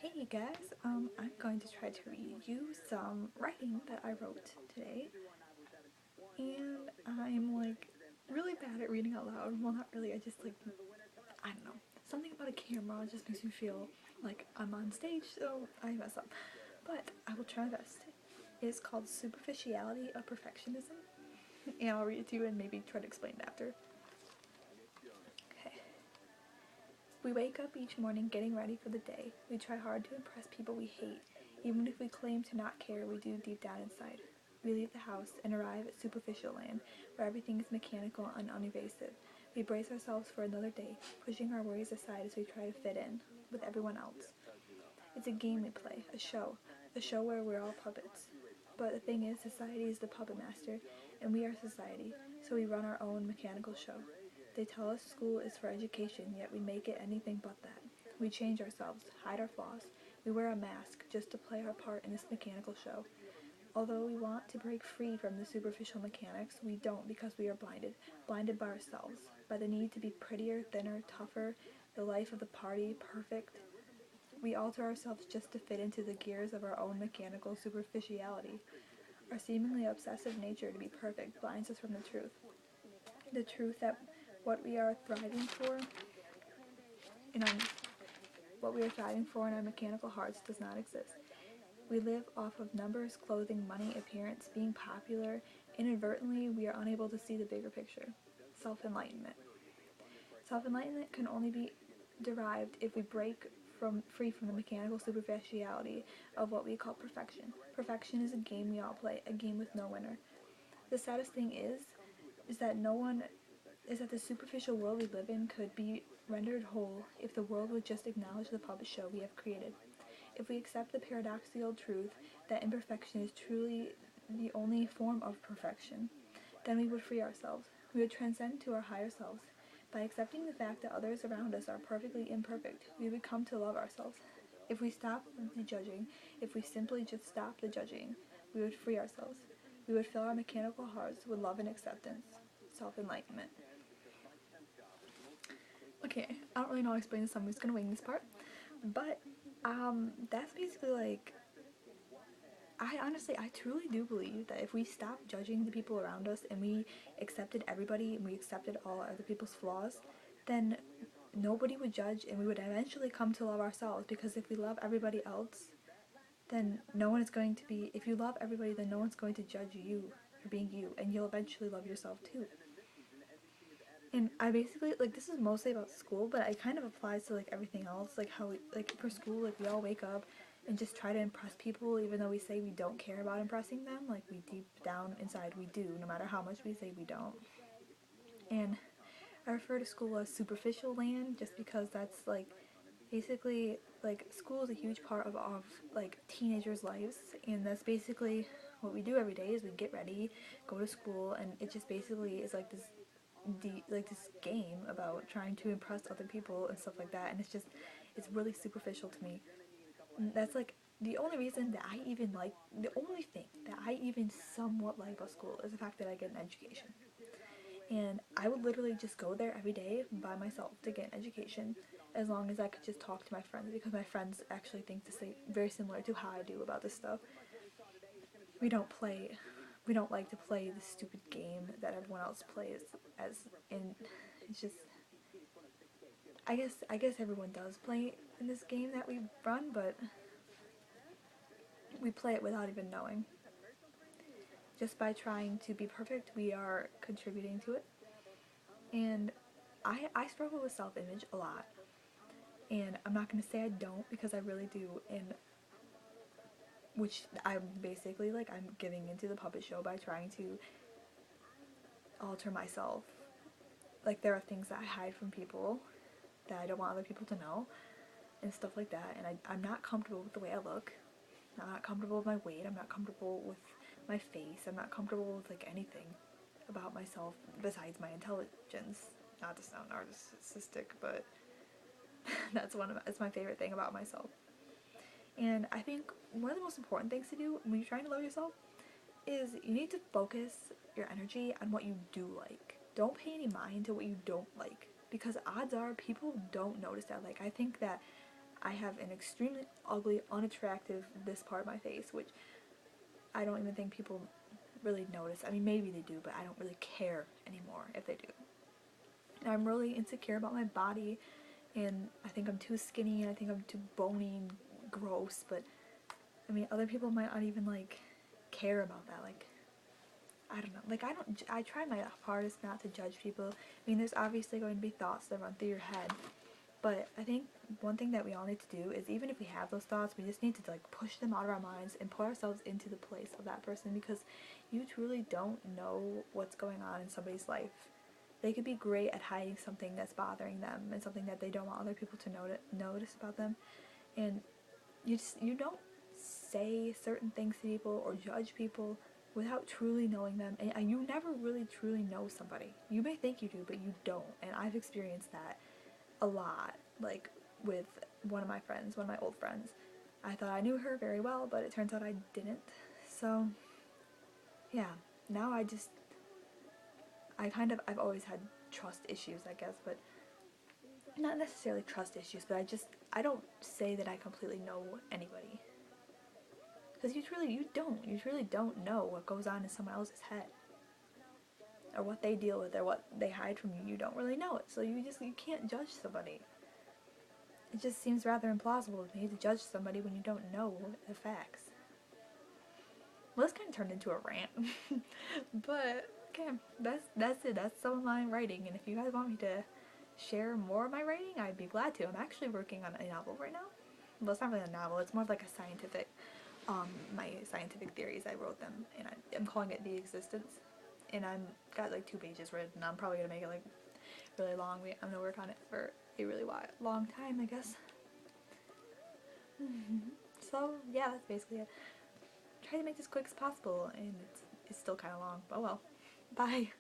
Hey guys, I'm going to try to read you some writing that I wrote today, and I'm like really bad at reading out loud. Well, not really, I just like, I don't know. Something about a camera just makes me feel like I'm on stage, so I mess up. But I will try my best. It's called Superficiality of Perfectionism, and I'll read it to you and maybe try to explain it after. Okay. We wake up each morning getting ready for the day. We try hard to impress people we hate. Even if we claim to not care, we do deep down inside. We leave the house and arrive at superficial land, where everything is mechanical and unevasive. We brace ourselves for another day, pushing our worries aside as we try to fit in with everyone else. It's a game we play, a show where we're all puppets. But the thing is, society is the puppet master, and we are society, so we run our own mechanical show. They tell us school is for education, yet we make it anything but that. We change ourselves, hide our flaws. We wear a mask just to play our part in this mechanical show. Although we want to break free from the superficial mechanics, we don't because we are blinded by ourselves, by the need to be prettier, thinner, tougher, the life of the party, perfect. We alter ourselves just to fit into the gears of our own mechanical superficiality. Our seemingly obsessive nature to be perfect blinds us from the truth that what we are thriving for in our what we are thriving for in our mechanical hearts does not exist. We live off of numbers, clothing, money, appearance, being popular. Inadvertently, we are unable to see the bigger picture. Self-enlightenment. Self-enlightenment can only be derived if we break free from the mechanical superficiality of what we call perfection. Perfection is a game we all play, a game with no winner. The saddest thing is that no one is that the superficial world we live in could be rendered whole if the world would just acknowledge the puppet show we have created. If we accept the paradoxical truth that imperfection is truly the only form of perfection, then we would free ourselves. We would transcend to our higher selves. By accepting the fact that others around us are perfectly imperfect, we would come to love ourselves. If we stop the judging, if we simply just stop the judging, we would free ourselves. We would fill our mechanical hearts with love and acceptance, self-enlightenment. Okay, I don't really know how to explain this, so I'm just gonna wing this part. But, that's basically like, I truly do believe that if we stopped judging the people around us and we accepted everybody and we accepted all other people's flaws, then nobody would judge and we would eventually come to love ourselves, because if we love everybody else, then no one is going to be, if you love everybody, then no one's going to judge you for being you, and you'll eventually love yourself too. And I basically, like, this is mostly about school, but it kind of applies to, like, everything else. Like, how, like, for school, like, we all wake up and just try to impress people, even though we say we don't care about impressing them. Like, we deep down inside, we do, no matter how much we say we don't. And I refer to school as superficial land just because that's, like, basically, like, school is a huge part of like, teenagers' lives, and that's basically what we do every day is we get ready, go to school, and it just basically is like this game about trying to impress other people and stuff like that, and it's really superficial to me. And that's like the only reason that I even like the only thing that I even somewhat like about school is the fact that I get an education. And I would literally just go there every day by myself to get an education, as long as I could just talk to my friends, because my friends actually think the same, very similar to how I do about this stuff. We don't play, we don't like to play the stupid game that everyone else plays, as in, it's just, I guess everyone does play in this game that we run, but we play it without even knowing. Just by trying to be perfect, we are contributing to it. And I struggle with self-image a lot. And I'm not going to say I don't, because I really do. And which I'm basically like, I'm giving into the puppet show by trying to alter myself. Like, there are things that I hide from people that I don't want other people to know and stuff like that. And I'm not comfortable with the way I look. I'm not comfortable with my weight. I'm not comfortable with my face. I'm not comfortable with, like, anything about myself besides my intelligence. Not to sound narcissistic, but it's my favorite thing about myself. And I think one of the most important things to do when you're trying to love yourself is you need to focus your energy on what you do like. Don't pay any mind to what you don't like, because odds are people don't notice that. Like, I think that I have an extremely ugly, unattractive this part of my face, which I don't even think people really notice. I mean, maybe they do, but I don't really care anymore if they do. And I'm really insecure about my body, and I think I'm too skinny, and I think I'm too bony and gross, but I mean, other people might not even, like, care about that. Like, I don't know. Like, I try my hardest not to judge people. I mean, there's obviously going to be thoughts that run through your head, but I think one thing that we all need to do is, even if we have those thoughts, we just need to, like, push them out of our minds and put ourselves into the place of that person, because you truly don't know what's going on in somebody's life. They could be great at hiding something that's bothering them and something that they don't want other people to notice about them, and you don't say certain things to people or judge people without truly knowing them, and you never really truly know somebody. You may think you do, but you don't, and I've experienced that a lot. Like, with one of my friends, one of my old friends, I thought I knew her very well, but it turns out I didn't. So yeah, now I've always had trust issues, I guess, but not necessarily trust issues, but I don't say that I completely know anybody, because you truly don't know what goes on in someone else's head, or what they deal with, or what they hide from you. You don't really know it, so you can't judge somebody. It just seems rather implausible to me to judge somebody when you don't know the facts. Well, this kind of turned into a rant, but okay, that's it. That's some of my writing, and if you guys want me to share more of my writing, I'd be glad to. I'm actually working on a novel right now. Well, it's not really a novel. It's more of like a scientific, my scientific theories. I wrote them, and I'm calling it The Existence, and I'm got like 2 pages written. And I'm probably gonna make it like really long. I'm gonna work on it for a really long time, I guess. So yeah, that's basically it. Try to make this quick as possible, and it's still kind of long. But well, bye.